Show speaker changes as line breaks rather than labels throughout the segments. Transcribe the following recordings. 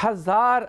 1000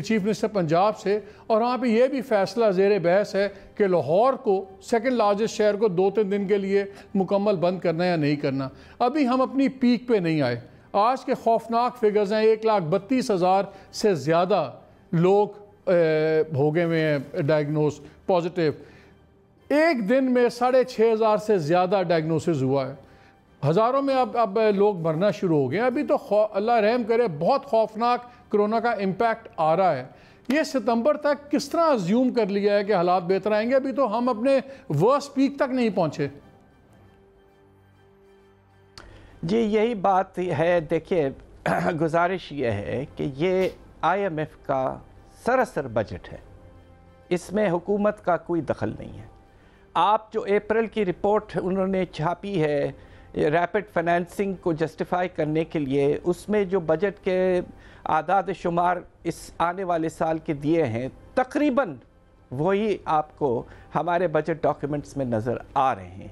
chief minister Punjab سے، اور وہاں پہ یہ بھی فیصلہ زیر بحث ہے کہ لاہور کو سیکنڈ لارجسٹ شہر کو 2-3 دن کے لیے مکمل بند کرنا یا نہیں کرنا۔ ابھی ہم اپنی پیک پہ نہیں آئے۔ آج کے خوفناک فگرز ہیں، 1,32,000 سے زیادہ لوگ ہو گئے ہوئے ہیں ڈائگنوز پازیٹیو۔ ایک دن میں 6,500 سے زیادہ ڈائگنوسز ہوا ہے، ہزاروں میں اب لوگ مرنا شروع ہو گئے ہیں۔ ابھی تو اللہ رحم کرے، بہت خوفناک کرونا کا امپیکٹ آ رہا ہے۔ یہ ستمبر تک کس طرح ازیوم کر لیا ہے کہ حالات بہتر آئیں گے؟ ابھی تو ہم اپنے ورسٹ پیک تک نہیں پہنچے۔
جی یہی بات ہے۔ دیکھیے گزارش یہ ہے کہ یہ IMF کا سراسر بجٹ ہے، اس میں حکومت کا کوئی دخل نہیں ہے۔ آپ جو اپریل کی رپورٹ انہوں نے چھاپی ہے ریپڈ فائنینسنگ کو جسٹیفائی کرنے کے لیے، اس میں جو بجٹ کے اعداد شمار اس آنے والے سال کے دیے ہیں تقریباً وہی آپ کو ہمارے بجٹ ڈاکیومنٹس میں نظر آ رہے ہیں۔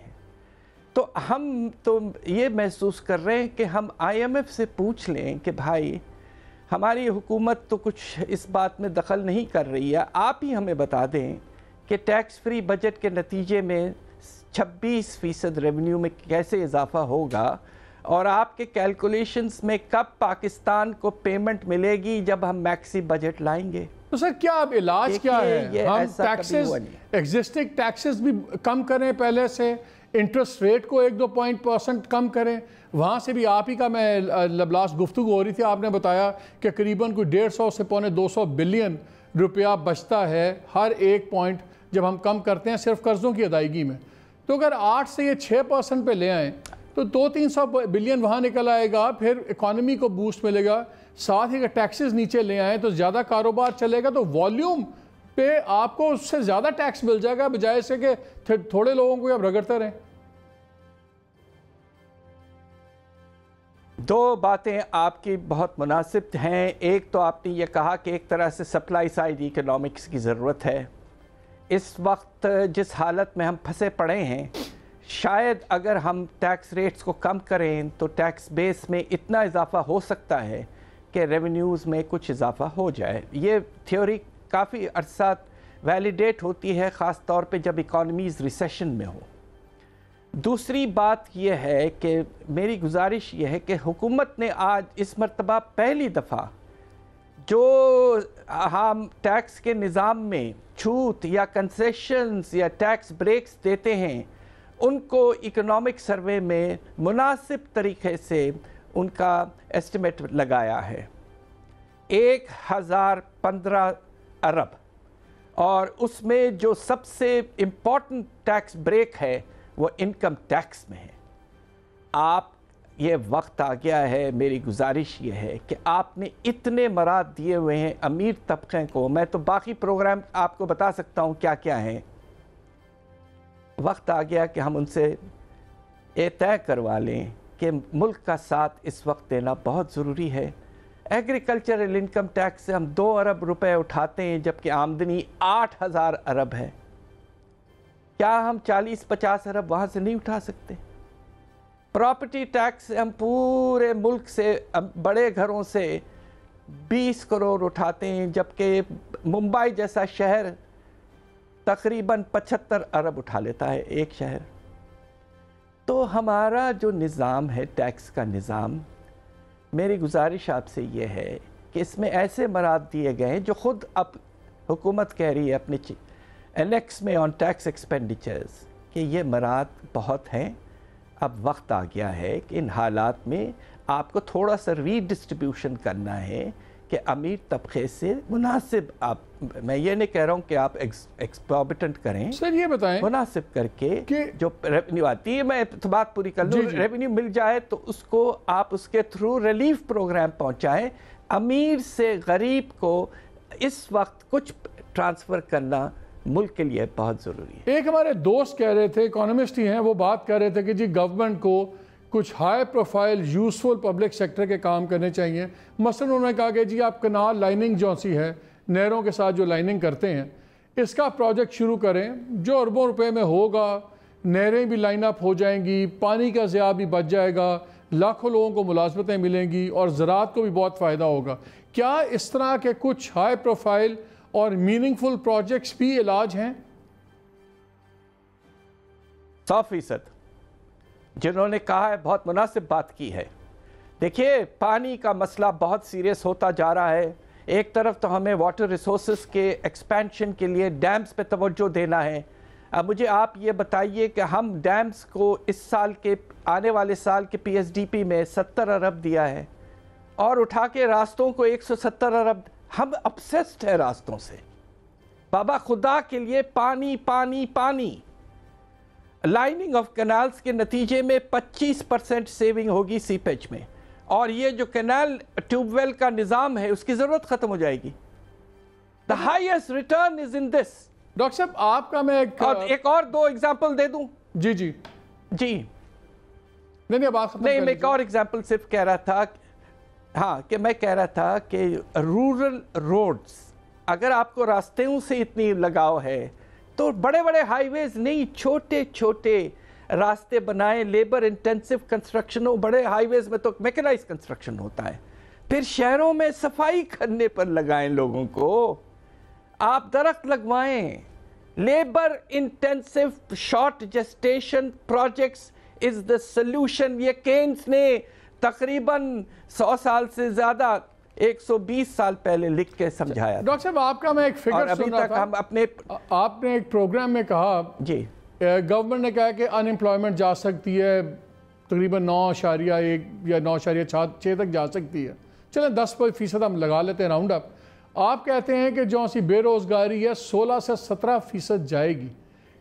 تو ہم تو یہ محسوس کر رہے ہیں کہ ہم IMF سے پوچھ لیں کہ بھائی ہماری حکومت تو کچھ اس بات میں دخل نہیں کر رہی ہے، آپ ہی ہمیں بتا دیں کہ ٹیکس فری بجٹ کے نتیجے میں 26% ریونیو میں کیسے اضافہ ہوگا، اور آپ کے کیلکولیشنز میں کب پاکستان کو پیمنٹ ملے گی جب ہم میکسی بجٹ لائیں گے۔
تو سر کیا اب علاج کیا ہے؟ ہم ٹیکسز ایگزسٹنگ ٹیکسز بھی کم کریں، پہلے سے انٹرسٹ ریٹ کو 1-2% کم کریں۔ وہاں سے بھی آپ ہی کا میں لاسٹ گفتگو ہو رہی تھی، آپ نے بتایا کہ قریباً کوئی 150 سے 200 بلین روپیہ بچتا ہے ہر ایک پوائنٹ جب ہم کم کرتے ہیں صرف قرضوں کی ادائیگی میں۔ تو اگر 8 سے یہ 6% پہ لے آئیں تو 200-300 بلین وہاں نکل آئے گا، پھر اکانومی کو بوسٹ ملے گا۔ ساتھ ہی اگر ٹیکسز نیچے لے آئیں تو زیادہ کاروبار چلے گا، تو والیوم پہ آپ کو اس سے زیادہ ٹیکس مل جائے گا، بجائے سے کہ تھوڑے لوگوں کو آپ رگڑتے رہیں۔
دو باتیں آپ کی بہت مناسب ہیں۔ ایک تو آپ نے یہ کہا کہ ایک طرح سے سپلائی سائیڈ اکنامکس کی ضرورت ہے۔ اس وقت جس حالت میں ہم پھنسے پڑے ہیں، شاید اگر ہم ٹیکس ریٹس کو کم کریں تو ٹیکس بیس میں اتنا اضافہ ہو سکتا ہے کہ ریونیوز میں کچھ اضافہ ہو جائے۔ یہ تھیوری کافی عرصہ ویلیڈیٹ ہوتی ہے، خاص طور پہ جب اکانومیز ریسیشن میں ہو۔ دوسری بات یہ ہے کہ میری گزارش یہ ہے کہ حکومت نے آج اس مرتبہ پہلی دفعہ جو ہم ٹیکس کے نظام میں چھوٹ یا کنسیشنز یا ٹیکس بریکس دیتے ہیں، ان کو اکنامک سروے میں مناسب طریقے سے ان کا ایسٹیمیٹ لگایا ہے 1015 ارب، اور اس میں جو سب سے امپورٹنٹ ٹیکس بریک ہے وہ انکم ٹیکس میں ہے۔ آپ یہ وقت آ گیا ہے، میری گزارش یہ ہے کہ آپ نے اتنے مراد دیے ہوئے ہیں امیر طبقے کو، میں تو باقی پروگرام آپ کو بتا سکتا ہوں کیا کیا ہیں۔ وقت آ گیا کہ ہم ان سے یہ طے کروا لیں کہ ملک کا ساتھ اس وقت دینا بہت ضروری ہے۔ ایگریکلچرل انکم ٹیکس سے ہم 2 ارب روپے اٹھاتے ہیں جبکہ آمدنی 8000 ارب ہے۔ کیا ہم 40-50 ارب وہاں سے نہیں اٹھا سکتے؟ پراپرٹی ٹیکس سے ہم پورے ملک سے بڑے گھروں سے 20 کروڑ اٹھاتے ہیں جبکہ ممبئی جیسا شہر تقریباً 75 ارب اٹھا لیتا ہے ایک شہر۔ تو ہمارا جو نظام ہے ٹیکس کا نظام، میری گزارش آپ سے یہ ہے کہ اس میں ایسے مراد دیے گئے ہیں جو خود اب حکومت کہہ رہی ہے اپنے انیکس میں آن ٹیکس ایکسپینڈیچرز کہ یہ مراد بہت ہیں۔ اب وقت آ گیا ہے کہ ان حالات میں آپ کو تھوڑا سا ری ڈسٹریبیوشن کرنا ہے کہ امیر طبقے سے مناسب، آپ میں یہ نہیں کہہ رہا ہوں کہ آپ ایکسپوربیٹنٹ کریں،
سر یہ بتائیں
مناسب کر کے جو ریونیو آتی ہے، میں بات پوری کر لوں، ریونیو مل جائے تو اس کو آپ اس کے تھرو ریلیف پروگرام پہنچائیں۔ امیر سے غریب کو اس وقت کچھ ٹرانسفر کرنا ملک کے لیے بہت ضروری ہے۔
ایک ہمارے دوست کہہ رہے تھے، اکانومسٹ ہی ہیں، وہ بات کر رہے تھے کہ جی گورنمنٹ کو کچھ high profile useful public sector کے کام کرنے چاہیے۔ مثلا انہوں نے کہا کہ جی آپ کنال لائننگ جو سی ہے، نہروں کے ساتھ جو لائننگ کرتے ہیں، اس کا پروجیکٹ شروع کریں جو اربوں روپے میں ہوگا، نہریں بھی لائن اپ ہو جائیں گی، پانی کا ضیاع بھی بچ جائے گا، لاکھوں لوگوں کو ملازمتیں ملیں گی اور زراعت کو بھی بہت فائدہ ہوگا۔ کیا اس طرح کے کچھ ہائی پروفائل اور میننگ فل پروجیکٹس بھی علاج ہیں؟
100%. جنہوں نے کہا ہے بہت مناسب بات کی ہے. دیکھیے پانی کا مسئلہ بہت سیریس ہوتا جا رہا ہے. ایک طرف تو ہمیں واٹر ریسورسز کے ایکسپینشن کے لیے ڈیمز پہ توجہ دینا ہے. اب مجھے آپ یہ بتائیے کہ ہم ڈیمز کو اس سال کے آنے والے سال کے پی ایس ڈی پی میں 70 ارب دیا ہے اور اٹھا کے راستوں کو 170 ارب. ہم obsessed ہے راستوں سے. بابا خدا کے لیے پانی پانی پانی. لائننگ آف کینالز کے نتیجے میں 25% سیونگ ہوگی سیپیج میں, اور یہ جو کینال ٹیوب ویل کا نظام ہے اس کی ضرورت ختم ہو جائے گی. The highest return is in this.
Doctor صاحب آپ کا میں
ایک اور 2 ایگزامپل دے دوں.
جی نہیں بات ختم.
نہیں, میں ایک اور ایگزامپل صرف کہہ رہا تھا, ہاں, کہ میں کہہ رہا تھا کہ رورل روڈز, اگر آپ کو راستوں سے اتنی لگاؤ ہے تو بڑے بڑے ہائی ویز نہیں, چھوٹے چھوٹے راستے بنائیں. لیبر انٹینسو کنسٹرکشن ہو, بڑے ہائی ویز میں تو میکنائز کنسٹرکشن ہوتا ہے. پھر شہروں میں صفائی کرنے پر لگائیں لوگوں کو. آپ درخت لگوائیں. Labour intensive short gestation projects is the solution. یہ کینز نے تقریباً 100 سال سے زیادہ 120 سال پہلے لکھ کے سمجھایا.
ڈاکٹر صاحب آپ کا میں ایک فگر سن رہا تھا,
ہم اپنے
آپ نے ایک پروگرام میں کہا
جی
گورنمنٹ نے کہا کہ ان امپلائمنٹ جا سکتی ہے تقریباً 9.1 یا 9.6 تک جا سکتی ہے. چلیں 10% ہم لگا لیتے ہیں راؤنڈ اپ. آپ کہتے ہیں کہ جو سی بے روزگاری ہے 16 سے 17% جائے گی.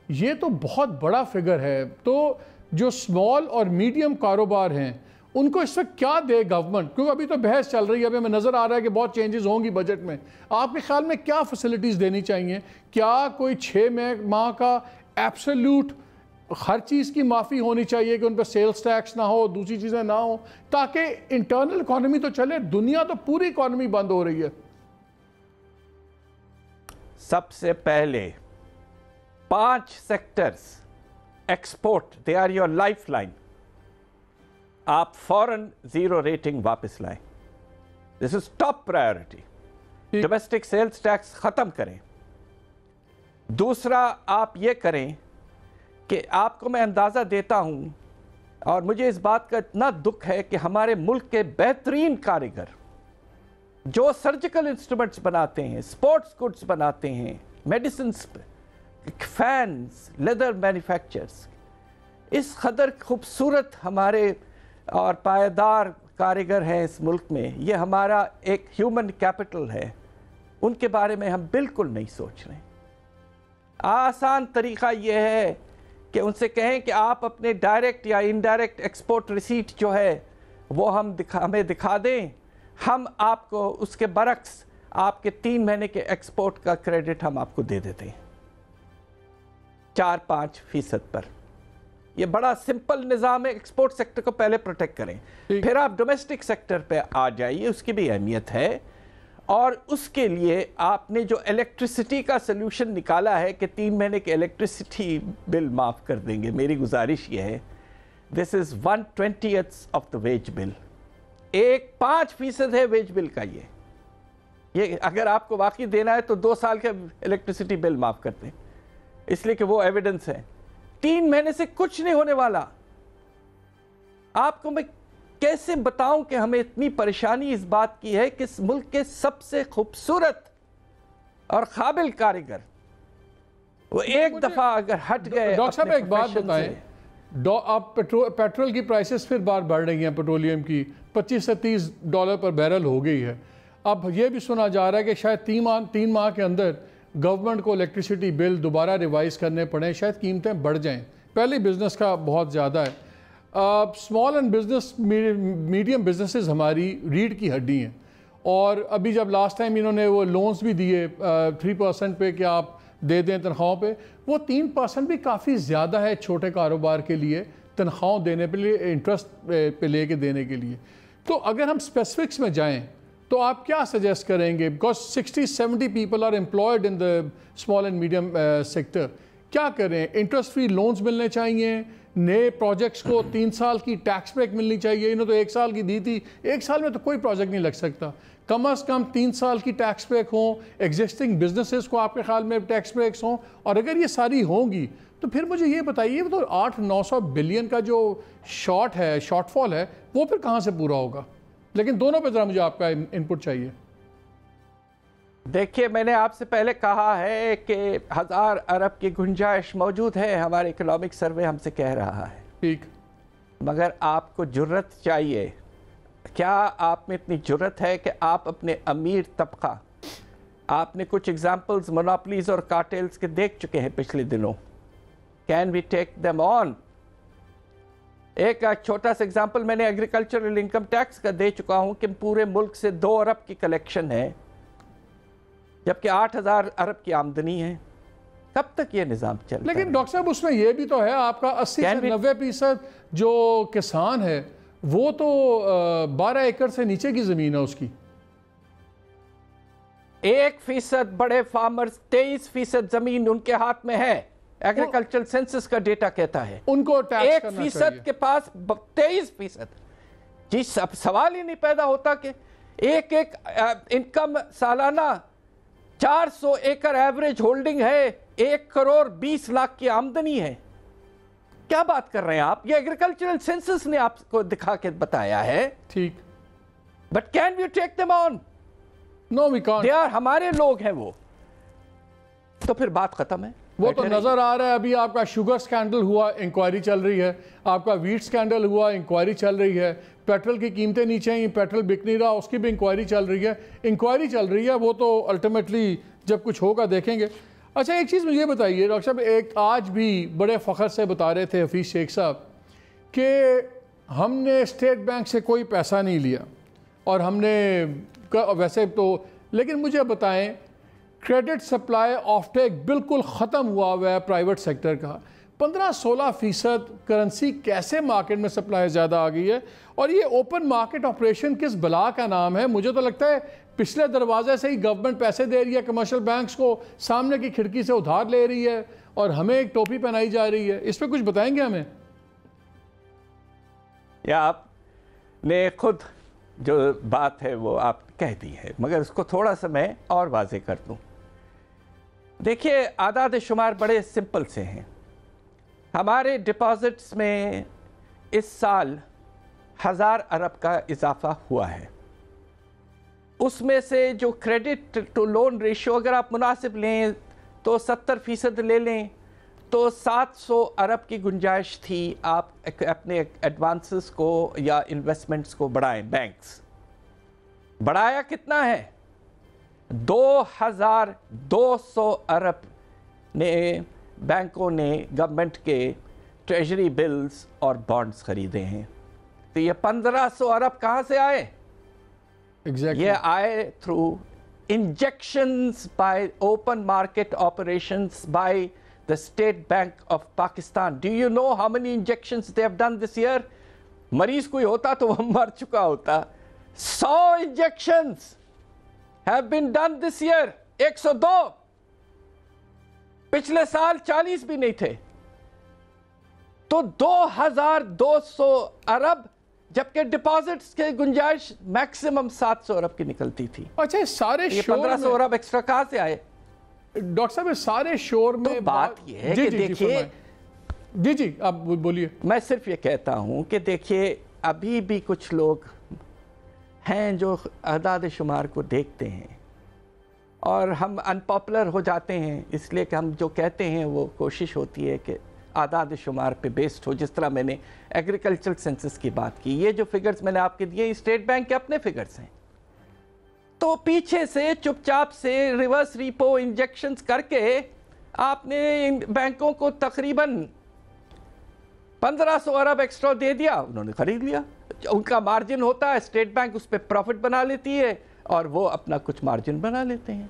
یہ تو بہت بڑا فگر ہے. تو جو اسمال اور میڈیم کاروبار ہیں ان کو اس وقت کیا دے گورنمنٹ؟ کیونکہ ابھی تو بحث چل رہی ہے, ابھی ہمیں نظر آ رہا ہے کہ بہت چینجز ہوں گی بجٹ میں. آپ کے خیال میں کیا فیسلٹیز دینی چاہیے؟ کیا کوئی 6 ماہ کا ایبسولوٹ ہر چیز کی معافی ہونی چاہیے کہ ان پہ سیلز ٹیکس نہ ہو, دوسری چیزیں نہ ہوں, تاکہ انٹرنل اکانومی تو چلے؟ دنیا تو پوری اکانومی بند ہو رہی ہے.
سب سے پہلے 5 sectors export, they are your lifeline. آپ فوراً 0 ریٹنگ واپس لائیں. This is top priority. Domestic sales tax ختم کریں. دوسرا آپ یہ کریں کہ آپ کو میں اندازہ دیتا ہوں, اور مجھے اس بات کا اتنا دکھ ہے کہ ہمارے ملک کے بہترین کاریگر جو سرجیکل انسٹرومنٹس بناتے ہیں, سپورٹس گڈس بناتے ہیں, میڈیسنس, فینز, لیدر مینوفیکچرز, اس قدر خوبصورت ہمارے اور پائیدار کاریگر ہیں اس ملک میں. یہ ہمارا ایک ہیومن کیپٹل ہے. ان کے بارے میں ہم بالکل نہیں سوچ رہے. آسان طریقہ یہ ہے کہ ان سے کہیں کہ آپ اپنے ڈائریکٹ یا انڈائریکٹ ایکسپورٹ ریسیٹ جو ہے وہ ہمیں دکھا دیں, ہم آپ کو اس کے برعکس آپ کے 3 مہینے کے ایکسپورٹ کا کریڈٹ ہم آپ کو دے دیتے ہیں 4-5% پر. یہ بڑا سمپل نظام ہے. ایکسپورٹ سیکٹر کو پہلے پروٹیکٹ کریں, پھر آپ ڈومیسٹک سیکٹر پہ آ جائیے. اس کی بھی اہمیت ہے. اور اس کے لیے آپ نے جو الیکٹریسٹی کا سلوشن نکالا ہے کہ 3 مہینے کے الیکٹریسٹی بل معاف کر دیں گے, میری گزارش یہ ہے, دس از 1/20th آف دا ویج بل. 5% ہے ویج بل کا. یہ اگر آپ کو واقعی دینا ہے تو 2 سال کا الیکٹریسٹی بل معاف کر دیں, اس لیے کہ وہ ایویڈنس ہے. 3 مہینے سے کچھ نہیں ہونے والا. آپ کو میں کیسے بتاؤں کہ ہمیں اتنی پریشانی اس بات کی ہے کہ اس ملک کے سب سے خوبصورت اور قابل کاریگر وہ ایک دفعہ اگر ہٹ گئے.
ڈاکٹر صاحب ایک بات بتائیں, آپ پیٹرول کی پرائسز پھر بار بڑھ رہی ہیں, پیٹرولیم کی $25 سے $30 پر بیرل ہو گئی ہے. اب یہ بھی سنا جا رہا ہے کہ شاید 3 ماہ کے اندر گورنمنٹ کو الیکٹریسٹی بل دوبارہ ریوائز کرنے پڑیں, شاید قیمتیں بڑھ جائیں. پہلے بزنس کا بہت زیادہ ہے. Small and business, medium businesses ہماری ریڑھ کی ہڈی ہیں, اور ابھی جب لاسٹ ٹائم انہوں نے وہ لونز بھی دیے 3% پہ کہ آپ دے دیں تنخواہوں پہ, وہ 3% بھی کافی زیادہ ہے چھوٹے کاروبار کے لیے تنخواہوں دینے پہ, انٹرسٹ پہ لے کے دینے کے لیے. تو اگر ہم اسپیسیفکس میں جائیں تو آپ کیا سجیسٹ کریں گے؟ Because 60-70 people are employed in the small and medium sector. کیا کریں؟ انٹرسٹ فری لونز ملنے چاہیے, نئے پروجیکٹس کو 3 سال کی ٹیکس بریک ملنی چاہیے. انہوں تو 1 سال کی دی تھی. 1 سال میں تو کوئی پروجیکٹ نہیں لگ سکتا. کم از کم 3 سال کی ٹیکس بریک ہوں, ایگزسٹنگ بزنسز کو آپ کے خیال میں ٹیکس بریکس ہوں, اور اگر یہ ساری ہوں گی تو پھر مجھے یہ بتائیے تو 800-900 بلین کا جو شارٹ فال ہے وہ پھر کہاں سے پورا ہوگا؟ لیکن دونوں پہ ذرا مجھے آپ کا انپٹ چاہیے.
دیکھیے میں نے آپ سے پہلے کہا ہے کہ 1000 ارب کی گنجائش موجود ہے, ہمارے اکنامک سروے ہم سے کہہ رہا ہے.
ٹھیک,
مگر آپ کو جرت چاہیے. کیا آپ میں اتنی جرت ہے کہ آپ اپنے امیر طبقہ, آپ نے کچھ ایگزامپلز مونوپلیز اور کارٹیلز کے دیکھ چکے ہیں پچھلے دنوں, کین وی ٹیک دیم آن؟ ایک چھوٹا سا ایگزامپل میں نے ایگریکلچرل انکم ٹیکس کا دے چکا ہوں کہ پورے ملک سے 2 ارب کی کلیکشن ہے جبکہ 8000 ارب کی آمدنی ہے. کب تک یہ نظام چلتا ہے؟
لیکن ڈاکٹر صاحب اس میں یہ بھی تو ہے آپ کا 80 سے 90% جو کسان ہے وہ تو 12 ایکڑ سے نیچے کی زمین ہے اس کی.
1% بڑے فارمرز 23% زمین ان کے ہاتھ میں ہے. ایگریکلچرل سینسس کا ڈیٹا کہتا ہے
ان کو ٹیکس کرنا
1% کے پاس 23%. جی سوال ہی نہیں پیدا ہوتا کہ ایک انکم سالانہ 400 ایکڑ ایوریج ہولڈنگ ہے, 1 کروڑ 20 لاکھ کی آمدنی ہے. کیا بات کر رہے ہیں آپ؟ یہ ایگریکلچرل سینسس نے آپ کو دکھا کے بتایا ہے.
ٹھیک,
but can we take them on?
No we can't.
They are ہمارے لوگ ہیں وہ, تو پھر بات ختم ہے.
وہ تو نظر آ رہا ہے. ابھی آپ کا شوگر سکینڈل ہوا, انکوائری چل رہی ہے. آپ کا ویٹ سکینڈل ہوا, انکوائری چل رہی ہے. پیٹرول کی قیمتیں نیچے ہیں, پیٹرول بک نہیں رہا, اس کی بھی انکوائری چل رہی ہے. وہ تو الٹیمیٹلی جب کچھ ہوگا دیکھیں گے. اچھا ایک چیز مجھے بتائیے ڈاکٹر صاحب, ایک آج بھی بڑے فخر سے بتا رہے تھے حفیظ شیخ صاحب کہ ہم نے اسٹیٹ بینک سے کوئی پیسہ نہیں لیا, اور ہم نے ویسے تو, لیکن مجھے بتائیں کریڈٹ سپلائی آف ٹیک بالکل ختم ہوا ہے پرائیویٹ سیکٹر کا. 15-16% کرنسی کیسے مارکیٹ میں سپلائی زیادہ آ گئی ہے؟ اور یہ اوپن مارکیٹ آپریشن کس بلا کا نام ہے؟ مجھے تو لگتا ہے پچھلے دروازے سے ہی گورنمنٹ پیسے دے رہی ہے کمرشل بینکس کو, سامنے کی کھڑکی سے ادھار لے رہی ہے, اور ہمیں ایک ٹوپی پہنائی جا رہی ہے. اس پہ کچھ بتائیں گے ہمیں؟
یا آپ نے خود جو بات ہے وہ آپ کہہ دی ہے, مگر اس کو تھوڑا سا میں اور واضح کر دوں. دیکھیے اعداد شمار بڑے سمپل سے ہیں. ہمارے ڈپازٹس میں اس سال 1000 ارب کا اضافہ ہوا ہے. اس میں سے جو کریڈٹ ٹو لون ریشو اگر آپ مناسب لیں تو 70% لے لیں تو 700 ارب کی گنجائش تھی. آپ اپنے ایڈوانسز کو یا انویسٹمنٹس کو بڑھائیں. بینکس بڑھایا کتنا ہے؟ 2200 ارب نے بینکوں نے گورنمنٹ کے ٹریجری بلز اور بانڈز خریدے ہیں. تو یہ 1500 ارب کہاں سے آئے؟ یہ آئے through injections by open market operations by the State Bank of Pakistan. Do you know how many injections they have done this year? مریض کوئی ہوتا تو وہ مر چکا ہوتا. 100 injections have been done this year. 102. پچھلے سال 40 بھی نہیں تھے. تو 2200 ارب, جبکہ ڈپازٹس کے گنجائش میکسیمم 700 ارب کی نکلتی تھی.
اچھا سارے
یہ 1500 ارب ایکسٹرا کہاں سے آئے؟
ڈاکٹر صاحب سارے شور میں
بات یہ ہے کہ دیکھیے,
جی آپ بولیے.
میں صرف یہ کہتا ہوں کہ دیکھیے ابھی بھی کچھ لوگ ہیں جو اعداد شمار کو دیکھتے ہیں, اور ہم ان پاپولر ہو جاتے ہیں اس لیے کہ ہم جو کہتے ہیں وہ کوشش ہوتی ہے کہ اعداد شمار پہ بیسڈ ہو. جس طرح میں نے ایگریکلچرل سینسس کی بات کی, یہ جو فگرز میں نے آپ کے دیے اسٹیٹ بینک کے اپنے فگرز ہیں. تو پیچھے سے چپ چاپ سے ریورس ریپو انجیکشنز کر کے آپ نے بینکوں کو تقریباً 1500 ارب ایکسٹرا دے دیا, انہوں نے خرید لیا. ان کا مارجن ہوتا ہے, اسٹیٹ بینک اس پہ پروفٹ بنا لیتی ہے اور وہ اپنا کچھ مارجن بنا لیتے ہیں.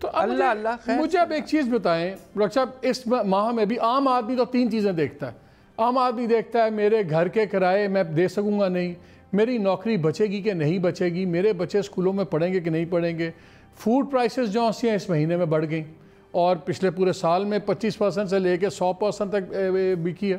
تو اللہ خیر. مجھے اب ایک چیز بتائیں ڈاکٹر صاحب, اس ماہ میں بھی عام آدمی تو 3 چیزیں دیکھتا ہے. عام آدمی دیکھتا ہے میرے گھر کے کرائے میں دے سکوں گا نہیں, میری نوکری بچے گی کہ نہیں بچے گی, میرے بچے اسکولوں میں پڑھیں گے کہ نہیں پڑھیں گے, فوڈ پرائسز جو ہیں اس مہینے میں بڑھ گئیں اور پچھلے پورے سال میں 25% سے لے کے 100% تک بکی ہے.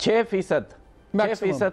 6%।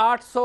800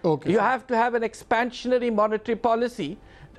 You have to have an expansionary monetary policy।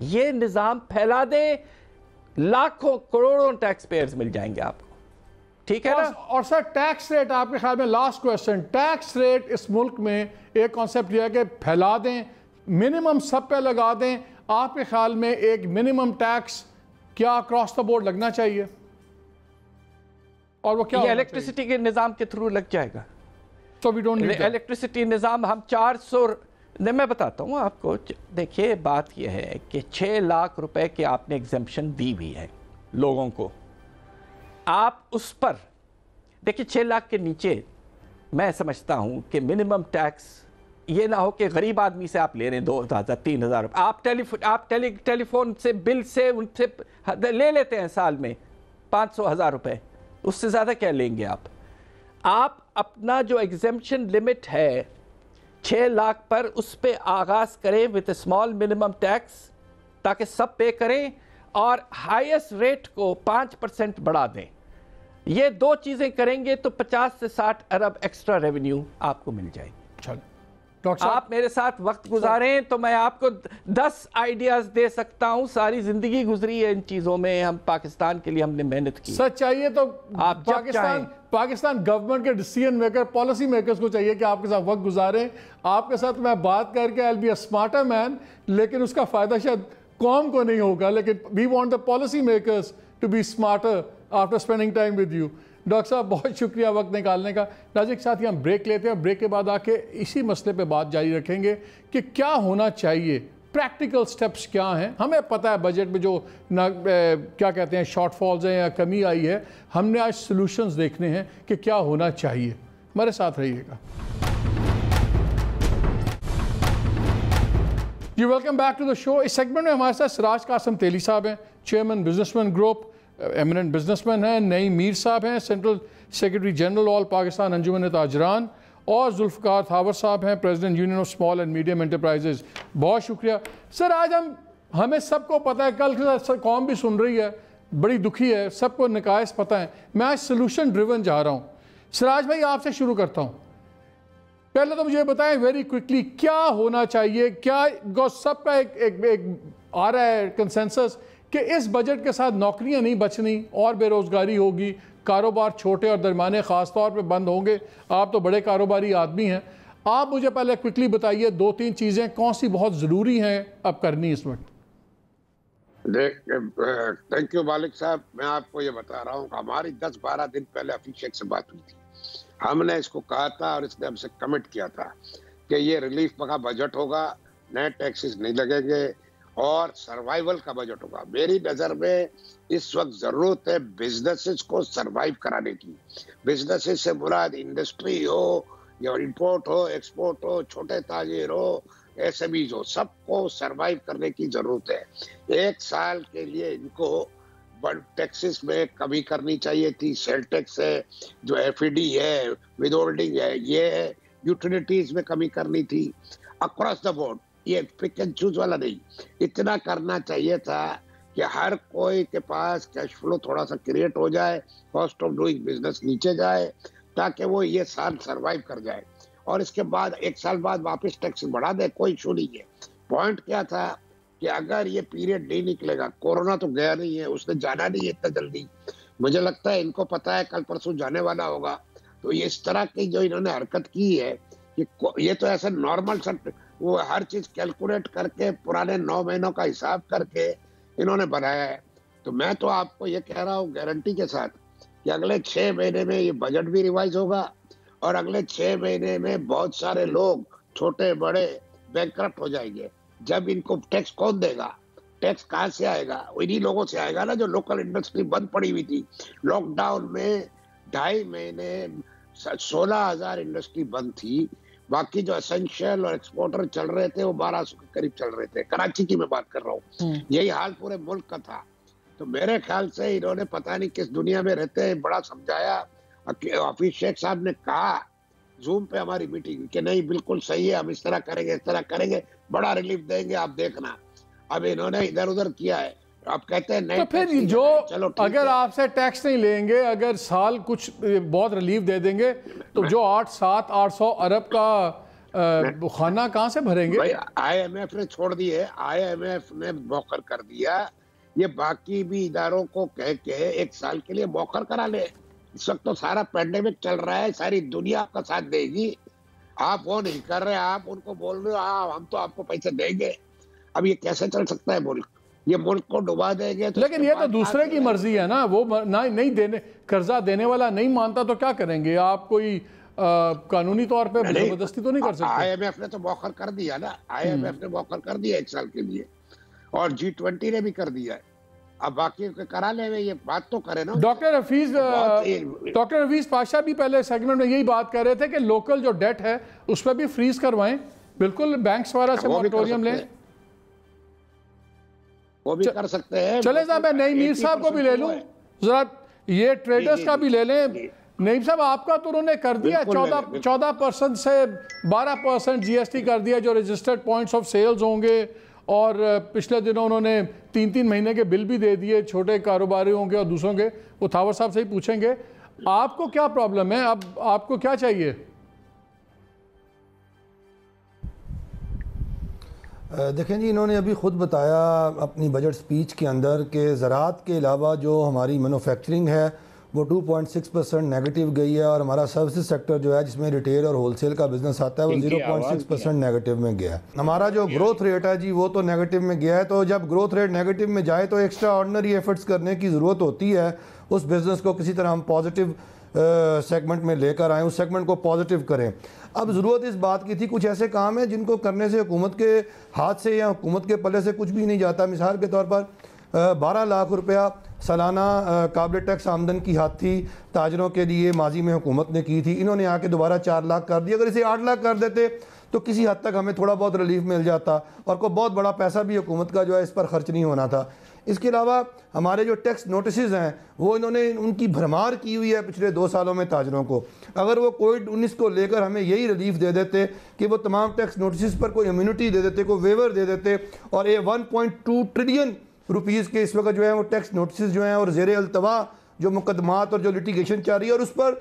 یہ نظام پھیلا دیں، لاکھوں کروڑوں ٹیکس پیئرز مل جائیں گے آپ کو، ٹھیک ہے نا؟
اور سر ٹیکس ریٹ آپ کے خیال میں، لاسٹ کویسچن، ٹیکس ریٹ اس ملک میں ایک کانسیپٹ یہ ہے کہ پھیلا دیں، منیمم سب پہ لگا دیں. آپ کے خیال میں ایک منیمم ٹیکس کیا اکراس دا بورڈ لگنا چاہیے؟ اور وہ کیا
یہ الیکٹریسٹی کے نظام کے تھرو لگ جائے گا.
تو وی ڈونٹ نیڈ
الیکٹریسٹی نظام ہم 400 میں بتاتا ہوں آپ کو. دیکھیے بات یہ ہے کہ 6 لاکھ روپے کے آپ نے ایگزمپشن دی ہوئی ہے لوگوں کو. آپ اس پر دیکھیے 6 لاکھ کے نیچے میں سمجھتا ہوں کہ منیمم ٹیکس یہ نہ ہو کہ غریب آدمی سے آپ لے رہے ہیں 2,000 3,000 روپے. آپ ٹیلی فون سے بل سے ان سے لے لیتے ہیں سال میں 500,000 روپے، اس سے زیادہ کیا لیں گے آپ؟ آپ اپنا جو ایگزمپشن لمٹ ہے 6 لاکھ پر، اس پہ آغاز کریں with a small minimum tax تاکہ سب پے کریں، اور ہائیسٹ ریٹ کو 5% بڑھا دیں. یہ 2 چیزیں کریں گے تو 50 سے 60 ارب ایکسٹرا ریونیو آپ کو مل جائے گی. آپ میرے ساتھ وقت گزاریں تو میں آپ کو 10 آئیڈیاز دے سکتا ہوں. ساری زندگی گزری ہے ان چیزوں میں، ہم پاکستان کے لیے ہم نے محنت کی.
سچ چاہیے تو
آپ
پاکستان گورنمنٹ کے ڈیسیژن میکر، پالیسی میکرز کو چاہیے کہ آپ کے ساتھ وقت گزاریں. آپ کے ساتھ میں بات کر کے I'll be a smarter man، لیکن اس کا فائدہ شاید قوم کو نہیں ہوگا. لیکن we want the policy makers to be smarter after spending time with you. Doctor صاحب بہت شکریہ وقت نکالنے کا. ناظرین ساتھی ہم بریک لیتے ہیں، بریک کے بعد آ کے اسی مسئلے پہ بات جاری رکھیں گے کہ کیا ہونا چاہیے، پریکٹیکل سٹیپس کیا ہیں. ہمیں پتہ ہے بجٹ میں جو کیا کہتے ہیں شارٹ فالز ہیں یا کمی آئی ہے، ہم نے آج سلوشنز دیکھنے ہیں کہ کیا ہونا چاہیے. ہمارے ساتھ رہیے گا. جی welcome back to the show. اس سیگمنٹ میں ہمارے ساتھ سراج قاسم تیلی صاحب ہیں، chairman businessmen group, eminent businessman ہیں. نعیم میر صاحب ہیں، central secretary general all Pakistan Anjuman Tajiran. اور ذوالفقار تھاور صاحب ہیں، president union of small and medium enterprises. بہت شکریہ سر. آج ہمیں سب کو پتہ ہے، کل قوم بھی سن رہی ہے، بڑی دکھی ہے، سب کو نقائص پتہ ہے. میں آج سلوشن ڈریون جا رہا ہوں. سراج بھائی آپ سے شروع کرتا ہوں. پہلے تو مجھے بتائیں ویری کوئکلی کیا ہونا چاہیے. کیا سب کا ایک آ رہا ہے کنسنسس کہ اس بجٹ کے ساتھ نوکریاں نہیں بچنی اور بے روزگاری ہوگی، کاروبار چھوٹے اور درمیانے خاص طور پہ بند ہوں گے. آپ تو بڑے کاروباری آدمی ہیں، آپ مجھے پہلے کوئکلی بتائیے 2-3 چیزیں کون سی بہت ضروری ہیں اب کرنی اس وقت.
تھینک یو مالک صاحب. میں آپ کو یہ بتا رہا ہوں کہ ہماری 10-12 دن پہلے حفیظ شیخ سے بات ہوئی تھی. ہم نے اس کو کہا تھا اور اس نے ہم سے کمٹ کیا تھا کہ یہ ریلیف کا بجٹ ہوگا، نئے ٹیکسز نہیں لگیں گے اور سروائیول کا بجٹ ہوگا. میری نظر میں اس وقت ضرورت ہے بزنسز کو سروائیو کرانے کی. بزنسز سے مراد انڈسٹری ہو یا امپورٹ ہو، ایکسپورٹ ہو، چھوٹے تاجر ہو، ایس ایم ایز ہو، سب کو سروائیو کرنے کی ضرورت ہے. 1 سال کے لیے ان کو ٹیکسز میں کمی کرنی چاہیے تھی. سیل ٹیکس ہے، جو ایف ای ڈی ہے، ود ہولڈنگ ہے، یہ ہے، یوٹیلیٹیز میں کمی کرنی تھی. اکراس دا بورڈ، یہ پک اینڈ چوز والا نہیں. اتنا کرنا چاہیے تھا کہ ہر کوئی کے پاس کیش فلو تھوڑا سا کریٹ ہو جائے، کاسٹ آف ڈوئنگ بزنس نیچے جائے تاکہ وہ یہ سال سروائیو کر جائے. اور اس کے بعد 1 سال بعد واپس ٹیکس بڑھا دے، کوئی ایشو نہیں ہے. پوائنٹ کیا تھا کہ اگر یہ پیریڈ نہیں نکلے گا، کورونا تو گیا نہیں ہے، اس نے جانا نہیں ہے اتنا جلدی. مجھے لگتا ہے ان کو پتا ہے کل پرسوں جانے والا ہوگا. تو یہ اس طرح کی جو انہوں نے حرکت کی ہے، یہ تو ایسا نارمل سا وہ ہر چیز کیلکولیٹ کر کے پرانے 9 مہینوں کا حساب کر کے انہوں نے بنایا ہے. تو میں تو آپ کو یہ کہہ رہا ہوں گارنٹی کے ساتھ کہ اگلے 6 مہینے میں یہ بجٹ بھی ریوائز ہوگا اور اگلے 6 مہینے میں بہت سارے لوگ چھوٹے بڑے بینکرپٹ ہو جائیں گے. جب ان کو ٹیکس کون دے گا؟ ٹیکس کہاں سے آئے گا؟ انہی لوگوں سے آئے گا نا جو لوکل انڈسٹری بند پڑی ہوئی تھی. لاک ڈاؤن میں 2.5 مہینے 16,000 انڈسٹری بند تھی. باقی جو اسینشیل اور ایکسپورٹر چل رہے تھے وہ 1200 کے قریب چل رہے تھے. کراچی کی میں بات کر رہا ہوں. یہی حال پورے ملک کا تھا. تو میرے خیال سے انہوں نے پتہ نہیں کس دنیا میں رہتے ہیں، بڑا سمجھایا. حفیظ شیخ صاحب نے کہا زوم پہ ہماری میٹنگ کہ نہیں بالکل صحیح ہے، ہم اس طرح کریں گے، اس طرح کریں گے، بڑا ریلیف دیں گے، آپ دیکھنا. اب انہوں نے ادھر ادھر کیا ہے. آپ کہتے ہیں نہیں،
تو پھر جو اگر آپ سے ٹیکس نہیں لیں گے، اگر سال کچھ بہت ریلیف دے دیں گے تو جو 800-800 ارب کا خانہ کہاں سے بھریں گے؟
آئی ایم ایف نے چھوڑ دی ہے, آئی ایم ایف نے موخر کر دیا, یہ باقی بھی اداروں کو کہہ کے 1 سال کے لیے موخر کرا لے. اس وقت تو سارا پینڈیمک چل رہا ہے, ساری دنیا آپ کا ساتھ دے گی, آپ وہ نہیں کر رہے, آپ ان کو بول رہے ہو ہم تو آپ کو پیسے دیں گے. اب یہ کیسے چل سکتا ہے ملک؟ یہ ملک کو ڈبا دیں گے.
لیکن یہ تو دوسرے کی مرضی ہے نا, وہ نہیں دینے, قرضہ دینے والا نہیں مانتا تو کیا کریں گے آپ؟ کوئی قانونی طور پہ زبردستی تو نہیں کر سکتے.
آئی ایم ایف نے تو موخر کر دیا نا, آئی ایم ایف نے موخر کر دیا 1 سال کے لیے, اور G20 نے بھی کر دیا ہے. اب باقی کرا لیں گے, یہ بات تو کرے نا.
ڈاکٹر حفیظ پاشا بھی پہلے سیگمنٹ میں یہی بات کر رہے تھے کہ لوکل جو ڈیٹ ہے اس پہ بھی فریز کروائیں, بالکل بینکس وغیرہ سے موریٹوریم لیں.
وہ بھی کر سکتے ہیں.
چلے صاحب میں نئی میر صاحب کو بھی لے لوں ذرا, یہ ٹریڈرز کا بھی لے لیں. نعیم صاحب آپ کا تو انہوں نے کر دیا 14% سے 12% جی ایس ٹی کر دیا جو رجسٹرڈ پوائنٹس آف سیلز ہوں گے, اور پچھلے دنوں انہوں نے 3 مہینے کے بل بھی دے دیے چھوٹے کاروباریوں کے اور دوسروں کے. وہ تھاور صاحب سے ہی پوچھیں گے آپ کو کیا پرابلم ہے, اب آپ کو کیا چاہیے؟
دیکھیں جی, انہوں نے ابھی خود بتایا اپنی بجٹ سپیچ کے اندر کہ زراعت کے علاوہ جو ہماری مینوفیکچرنگ ہے وہ 2.6% نیگیٹو گئی ہے, اور ہمارا سروسز سیکٹر جو ہے جس میں ریٹیل اور ہول سیل کا بزنس آتا ہے وہ 0.6% نیگیٹو میں گیا ہے. ہمارا جو گروتھ ریٹ ہے جی وہ تو نیگیٹو میں گیا ہے. تو جب گروتھ ریٹ نیگیٹو میں جائے تو ایکسٹرا آرڈنری ایفرٹس کرنے کی ضرورت ہوتی ہے. اس بزنس کو کسی طرح ہم پازیٹیو سیگمنٹ میں لے کر آئیں, اس سیگمنٹ کو پازیٹیو کریں. اب ضرورت اس بات کی تھی, کچھ ایسے کام ہیں جن کو کرنے سے حکومت کے ہاتھ سے یا حکومت کے پلے سے کچھ بھی نہیں جاتا. مثال کے طور پر 12 لاکھ روپیہ سالانہ قابل ٹیکس آمدن کی حد تھی تاجروں کے لیے, ماضی میں حکومت نے کی تھی. انہوں نے آ کے دوبارہ 4 لاکھ کر دیا. اگر اسے 8 لاکھ کر دیتے تو کسی حد تک ہمیں تھوڑا بہت ریلیف مل جاتا, اور کوئی بہت بڑا پیسہ بھی حکومت کا جو ہے اس پر خرچ نہیں ہونا تھا. اس کے علاوہ ہمارے جو ٹیکس نوٹسز ہیں وہ انہوں نے ان کی بھرمار کی ہوئی ہے پچھلے 2 سالوں میں تاجروں کو. اگر وہ کووڈ-19 کو لے کر ہمیں یہی ریلیف دے دیتے کہ وہ تمام ٹیکس نوٹسز پر کوئی امیونٹی دے دیتے, کوئی ویور دے دیتے, اور یہ 1.2 ٹریلین روپیز کے اس وقت جو ہے وہ ٹیکس نوٹسز جو ہیں اور زیر التوا جو مقدمات اور جو لٹیگیشن چل رہی ہے, اور اس پر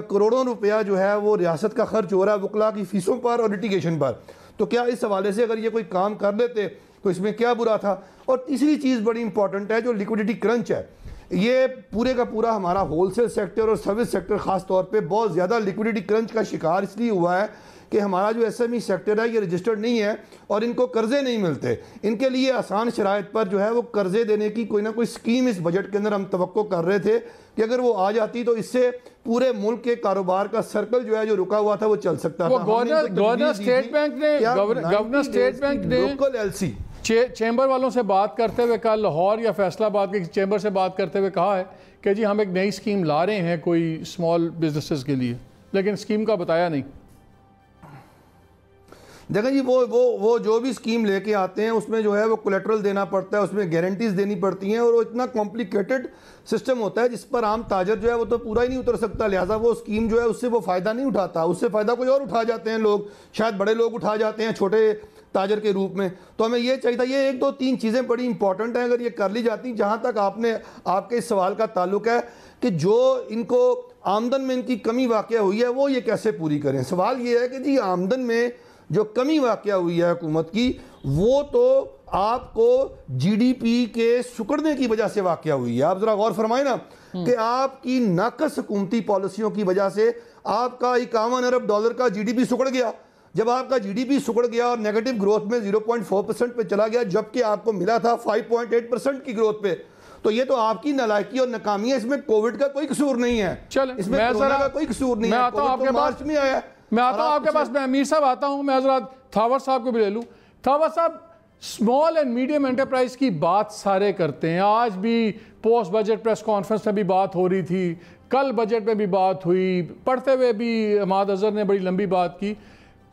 کروڑوں روپیہ جو ہے وہ ریاست کا خرچ ہو رہا ہے وکلاء کی فیسوں پر اور لٹیگیشن پر. تو کیا اس حوالے سے اگر یہ کوئی کام کر لیتے تو اس میں کیا برا تھا؟ اور تیسری چیز بڑی امپورٹنٹ ہے جو لیکوڈیٹی کرنچ ہے. یہ پورے کا پورا ہمارا ہول سیل سیکٹر اور سروس سیکٹر خاص طور پہ بہت زیادہ لیکوڈیٹی کرنچ کا شکار اس لیے ہوا ہے کہ ہمارا جو ایس ایم ای سیکٹر ہے یہ رجسٹرڈ نہیں ہے اور ان کو قرضے نہیں ملتے. ان کے لیے آسان شرائط پر جو ہے وہ قرضے دینے کی کوئی نہ کوئی سکیم اس بجٹ کے اندر ہم توقع کر رہے تھے کہ اگر وہ آ جاتی تو اس سے پورے ملک کے کاروبار کا سرکل جو ہے جو رکا ہوا تھا وہ چل سکتا تھا.
گورنر اسٹیٹ بینک نے
لوکل ایل سی
چیمبر والوں سے بات کرتے ہوئے کل لاہور یا فیصل آباد کے چیمبر سے بات کرتے ہوئے کہا ہے کہ جی ہم ایک نئی اسکیم لا رہے ہیں کوئی اسمال بزنسز کے لیے, لیکن اسکیم کا بتایا نہیں.
دیکھیں جی وہ جو بھی اسکیم لے کے آتے ہیں اس میں جو ہے وہ کولیٹرل دینا پڑتا ہے, اس میں گارنٹیز دینی پڑتی ہیں, اور وہ اتنا کمپلیکیٹڈ سسٹم ہوتا ہے جس پر عام تاجر جو ہے وہ تو پورا ہی نہیں اتر سکتا. لہٰذا وہ اسکیم جو ہے اس سے وہ فائدہ نہیں اٹھاتا, اس سے فائدہ کوئی اور اٹھا جاتے ہیں لوگ, شاید بڑے لوگ اٹھا جاتے ہیں چھوٹے تاجر کے روپ میں. تو ہمیں یہ چاہیے تھا, یہ 1 2 3 چیزیں بڑی امپورٹنٹ ہیں اگر یہ کر لی جاتی. جہاں تک آپ کے اس سوال کا تعلق ہے کہ جو ان کو آمدن میں ان کی کمی واقع ہوئی ہے وہ یہ کیسے پوری کریں. سوال یہ ہے کہ جی آمدن میں جو کمی واقع ہوئی ہے حکومت کی وہ تو آپ کو جی ڈی پی کے سکڑنے کی وجہ سے واقع ہوئی ہے. آپ ذرا غور فرمائیں نا کہ آپ کی ناقص حکومتی پالیسیوں کی وجہ سے آپ کا 51 ارب ڈالر کا جی ڈی پی سکڑ گیا. جب آپ کا جی ڈی پی سکڑ گیا اور نیگیٹو گروتھ میں 0.4% پہ چلا گیا جبکہ آپ کو ملا تھا 5.8% کی گروتھ پہ, تو یہ تو آپ کی نالائکی اور ناکامی ہے. اس میں کووڈ کا کوئی قصور نہیں ہے, اس میں کورونا کا کوئی قصور نہیں ہے. کووڈ تو مارچ میں آیا ہے.
میں آتا ہوں آپ کے پاس, میں امیر صاحب آتا ہوں, میں حضرات تھاور صاحب کو بھی لے لوں. تھاور صاحب اسمال اینڈ میڈیم انٹرپرائز کی بات سارے کرتے ہیں, آج بھی پوسٹ بجٹ پریس کانفرنس میں بھی بات ہو رہی تھی, کل بجٹ میں بھی بات ہوئی, پڑھتے ہوئے بھی عماد اظہر نے بڑی لمبی بات کی.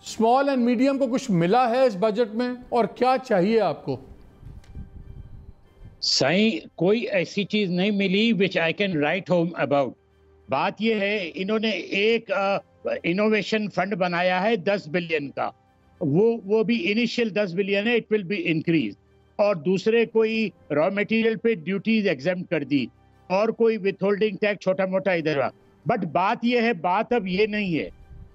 اسمال اینڈ میڈیم کو کچھ ملا ہے اس بجٹ میں اور کیا چاہیے آپ کو؟
سائیں کوئی ایسی چیز نہیں ملی which I can write home about. بات یہ ہے انہوں نے ایک انوویشن فنڈ بنایا ہے 10 بلین کا, وہ بھی انیشیل 10 بلین ہے, اٹ ول بی انکریز. اور دوسرے کوئی را میٹیریل پہ ڈیوٹیز ایگزمپٹ کر دی اور کوئی وتھ ہولڈنگ ٹیکس چھوٹا موٹا ادھر. بٹ بات یہ ہے, بات اب یہ نہیں ہے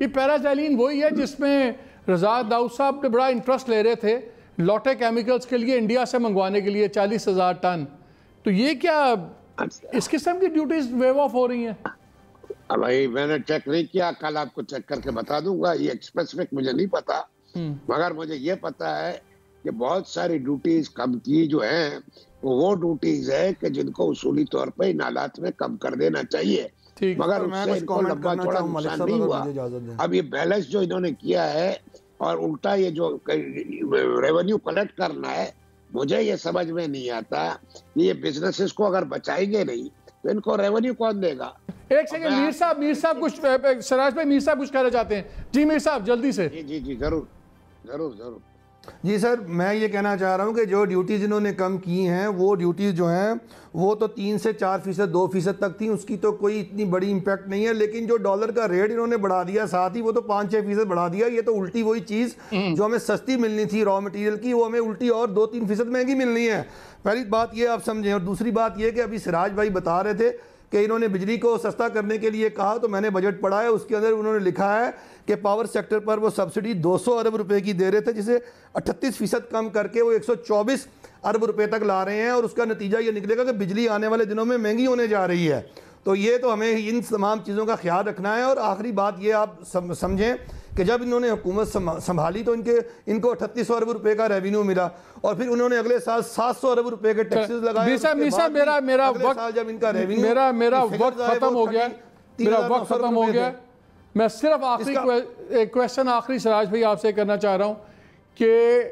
یہ پیراجائلین وہی ہے جس میں رضا داؤد صاحب نے بڑا انٹرسٹ لے رہے تھے لوٹے کیمیکلز کے لیے انڈیا سے منگوانے کے لیے 40,000 ٹن. تو یہ کیا اس قسم کی ڈیوٹیز ویو آف ہو رہی ہیں؟
بھائی میں نے چیک نہیں کیا, کل آپ کو چیک کر کے بتا دوں گا. یہ اسپیسیفک مجھے نہیں پتا, مگر مجھے یہ پتا ہے کہ بہت ساری ڈیوٹیز کم کی جو ہیں وہ ڈیوٹیز ہے کہ جن کو اصولی طور پہ ان حالات میں کم کر دینا چاہیے, مگر اس سے ان کو لمبا چوڑا نقصان نہیں ہوا. اب یہ بیلنس جو انہوں نے کیا ہے اور الٹا یہ جو ریونیو کلیکٹ کرنا ہے, مجھے یہ سمجھ میں نہیں آتا یہ بزنسز کو اگر بچائیں گے نہیں تو ان کو ریونیو کون دے گا.
ایک سیکنڈ, میر صاحب کچھ, سراج بھائی میر صاحب کچھ کہنا چاہتے ہیں. جی میر صاحب جلدی سے.
جی ضرور ضرور ضرور.
جی سر, میں یہ کہنا چاہ رہا ہوں کہ جو ڈیوٹیز انہوں نے کم کی ہیں وہ ڈیوٹیز جو ہیں وہ تو 3 سے 4%, 2% تک تھیں, اس کی تو کوئی اتنی بڑی امپیکٹ نہیں ہے. لیکن جو ڈالر کا ریٹ انہوں نے بڑھا دیا ساتھ ہی, وہ تو 5-6% بڑھا دیا. یہ تو الٹی وہی چیز جو ہمیں سستی ملنی تھی را مٹیریل کی, وہ ہمیں الٹی اور 2-3% مہنگی ملنی ہے. پہلی بات یہ آپ سمجھیں. اور دوسری بات یہ کہ ابھی سراج بھائی بتا رہے تھے کہ انہوں نے بجلی کو سستا کرنے کے لیے کہا, تو میں نے بجٹ پڑھا ہے, اس کے اندر انہوں نے لکھا ہے کہ پاور سیکٹر پر وہ سبسڈی 200 ارب روپے کی دے رہے تھے, جسے 38% کم کر کے وہ 124 ارب روپے تک لا رہے ہیں. اور اس کا نتیجہ یہ نکلے گا کہ بجلی آنے والے دنوں میں مہنگی ہونے جا رہی ہے. تو یہ تو ہمیں ان تمام چیزوں کا خیال رکھنا ہے. اور آخری بات یہ آپ سمجھیں کہ جب انہوں نے حکومت سنبھالی تو ان کو 3800 ارب روپے کا ریونیو ملا, اور پھر انہوں نے اگلے سال 700 ارب روپے کے ٹیکسز لگائے.
میرا وقت ختم ہو گیا. میں صرف آخری کویشچن آخری سراج بھائی آپ سے کرنا چاہ رہا ہوں کہ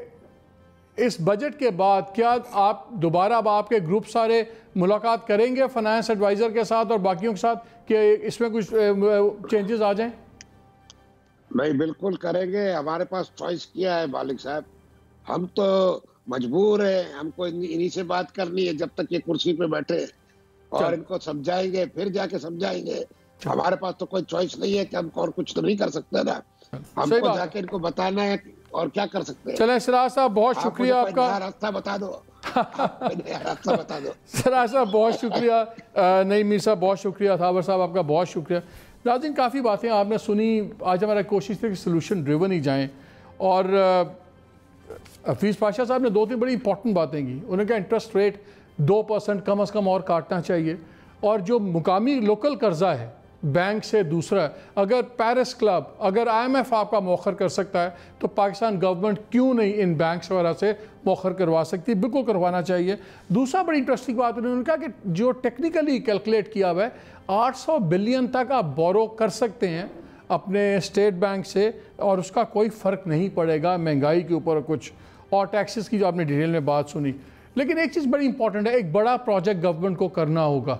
اس بجٹ کے بعد کیا آپ دوبارہ اب آپ کے گروپ سارے ملاقات کریں گے فائنانس ایڈوائزر کے ساتھ اور باقیوں کے ساتھ کہ اس میں کچھ چینجز آ جائیں؟
بھائی بالکل کریں گے. ہمارے پاس چوائس کیا ہے مالک صاحب, ہم تو مجبور ہیں, ہم کو انہی سے بات کرنی ہے جب تک یہ کرسی پہ بیٹھے, اور ان کو سمجھائیں گے, پھر جا کے سمجھائیں گے. ہمارے پاس تو کوئی چوائس نہیں ہے کہ ہم اور کچھ تو نہیں کر سکتے نا, ہم کو جا کے ان کو بتانا ہے اور کیا کر سکتے ہیں.
چلیں سراج صاحب بہت شکریہ آپ کا,
راستہ بتا دو, راستہ بتا دو.
سراج صاحب بہت شکریہ, نہیں میر صاحب بہت شکریہ, تھاور صاحب آپ کا بہت شکریہ. ناظرین کافی باتیں آپ نے سنی. آج ہمارا کوشش تھی کہ سلوشن ڈریون ہی جائیں, اور حفیظ پاشا صاحب نے 2-3 بڑی امپورٹنٹ باتیں کی. انہوں نے کہا انٹرسٹ ریٹ 2% کم از کم اور کاٹنا چاہیے, اور جو مقامی لوکل قرضہ ہے بینک سے دوسرا, اگر پیرس کلب, اگر IMF آپ کا مؤخر کر سکتا ہے تو پاکستان گورنمنٹ کیوں نہیں ان بینکس وغیرہ سے مؤخر کروا سکتی؟ بالکل کروانا چاہیے. دوسرا بڑی انٹرسٹنگ بات انہوں نے کہا کہ جو ٹیکنیکلی کیلکولیٹ کیا ہوا ہے 800 بلین تک آپ بورو کر سکتے ہیں اپنے اسٹیٹ بینک سے, اور اس کا کوئی فرق نہیں پڑے گا مہنگائی کے اوپر کچھ, اور ٹیکسز کی جو آپ نے ڈیٹیل میں بات سنی. لیکن ایک چیز بڑی امپورٹنٹ ہے, ایک بڑا پروجیکٹ گورنمنٹ کو کرنا ہوگا,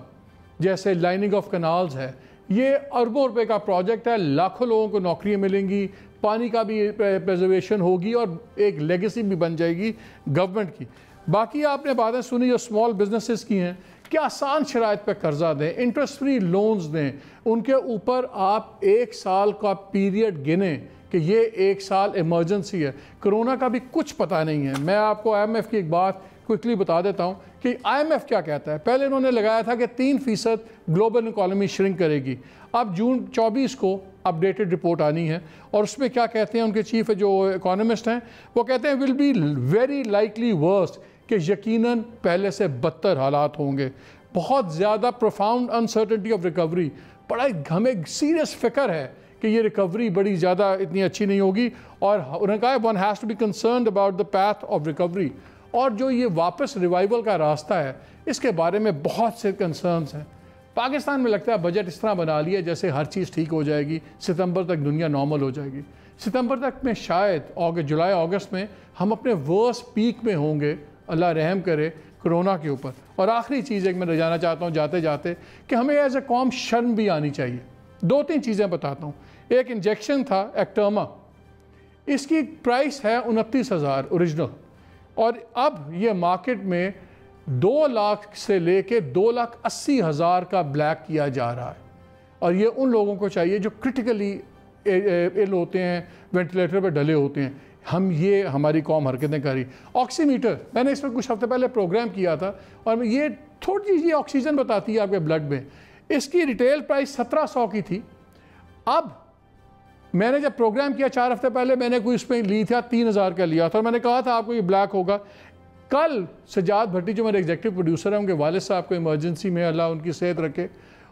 جیسے لائننگ آف کینالز ہے. یہ اربوں روپے کا پروجیکٹ ہے, لاکھوں لوگوں کو نوکریاں ملیں گی, پانی کا بھی پریزرویشن ہوگی, اور ایک لیگیسی بھی بن جائے گی گورنمنٹ کی. باقی آپ نے باتیں سنی جو اسمال بزنسز کی ہیں کہ آسان شرائط پہ قرضہ دیں, انٹرسٹ فری لونز دیں, ان کے اوپر آپ 1 سال کا پیریڈ گنیں کہ یہ 1 سال ایمرجنسی ہے. کرونا کا بھی کچھ پتہ نہیں ہے. میں آپ کو IMF کی ایک بات کوئکلی بتا دیتا ہوں کہ IMF کیا کہتا ہے. پہلے انہوں نے لگایا تھا کہ 3% گلوبل اکانومی شرنک کرے گی. اب جون 24 کو اپڈیٹڈ رپورٹ آنی ہے, اور اس میں کیا کہتے ہیں ان کے چیف جو اکانومسٹ ہیں, وہ کہتے ہیں will be very likely worst, کہ یقیناً پہلے سے بدتر حالات ہوں گے. بہت زیادہ پروفاؤنڈ انسرٹنٹی آف ریکوری, بڑا ہمیں سیریس فکر ہے کہ یہ ریکوری بڑی زیادہ اتنی اچھی نہیں ہوگی. اور انہوں نے کہا one has to be concerned about the path of recovery, اور جو یہ واپس ریوائیول کا راستہ ہے اس کے بارے میں بہت سے کنسرنز ہیں. پاکستان میں لگتا ہے بجٹ اس طرح بنا لیا جیسے ہر چیز ٹھیک ہو جائے گی, ستمبر تک دنیا نارمل ہو جائے گی. ستمبر تک میں شاید جولائی اگست میں ہم اپنے ورسٹ پیک میں ہوں گے, اللہ رحم کرے, کرونا کے اوپر. اور آخری چیز ایک میں رجانا چاہتا ہوں جاتے جاتے کہ ہمیں ایز اے قوم شرم بھی آنی چاہیے. 2-3 چیزیں بتاتا ہوں. ایک انجیکشن تھا ایکٹرما, اس کی پرائس ہے 29,000 اوریجنل, اور اب یہ مارکیٹ میں 2 لاکھ سے لے کے 2,80,000 کا بلیک کیا جا رہا ہے. اور یہ ان لوگوں کو چاہیے جو کرٹیکلی ایل ہوتے ہیں, وینٹیلیٹر پہ ڈلے ہوتے ہیں. یہ ہماری قوم حرکتیں کری. آکسی میٹر, میں نے اس میں کچھ ہفتے پہلے پروگرام کیا تھا, اور یہ تھوڑی سی آکسیجن بتاتی ہے آپ کے بلڈ میں. اس کی ریٹیل پرائس 1700 کی تھی, اب میں نے جب پروگرام کیا 4 ہفتے پہلے میں نے کوئی اس میں لی تھا 3000 کا لیا تھا اور میں نے کہا تھا آپ کو یہ بلیک ہوگا. کل سجاد بھٹی جو میرے ایگزیکٹو پروڈیوسر ہیں ان کے والد صاحب کو ایمرجنسی میں اللہ ان کی صحت رکھے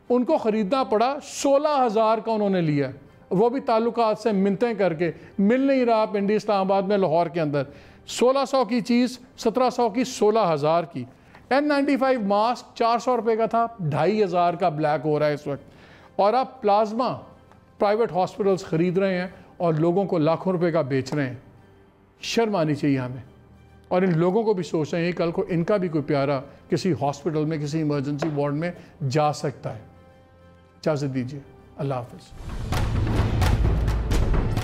ان کو خریدنا پڑا 16000 کا انہوں نے لیا, وہ بھی تعلقات سے منتیں کر کے, مل نہیں رہا پنڈی اسلام آباد میں لاہور کے اندر. 1600 کی چیز 1700 کی 16000 کی. N95 ماسک 400 روپے کا تھا 2500 کا بلیک ہو رہا ہے اس وقت. اور اب پلازما پرائیویٹ ہاسپٹلز خرید رہے ہیں اور لوگوں کو لاکھوں روپے کا بیچ رہے ہیں. شرم آنی چاہیے ہمیں, اور ان لوگوں کو بھی سوچنا ہے کل کو ان کا بھی کوئی پیارا کسی ہاسپٹل میں کسی ایمرجنسی وارڈ میں جا سکتا ہے. اجازت دیجیے, اللہ حافظ.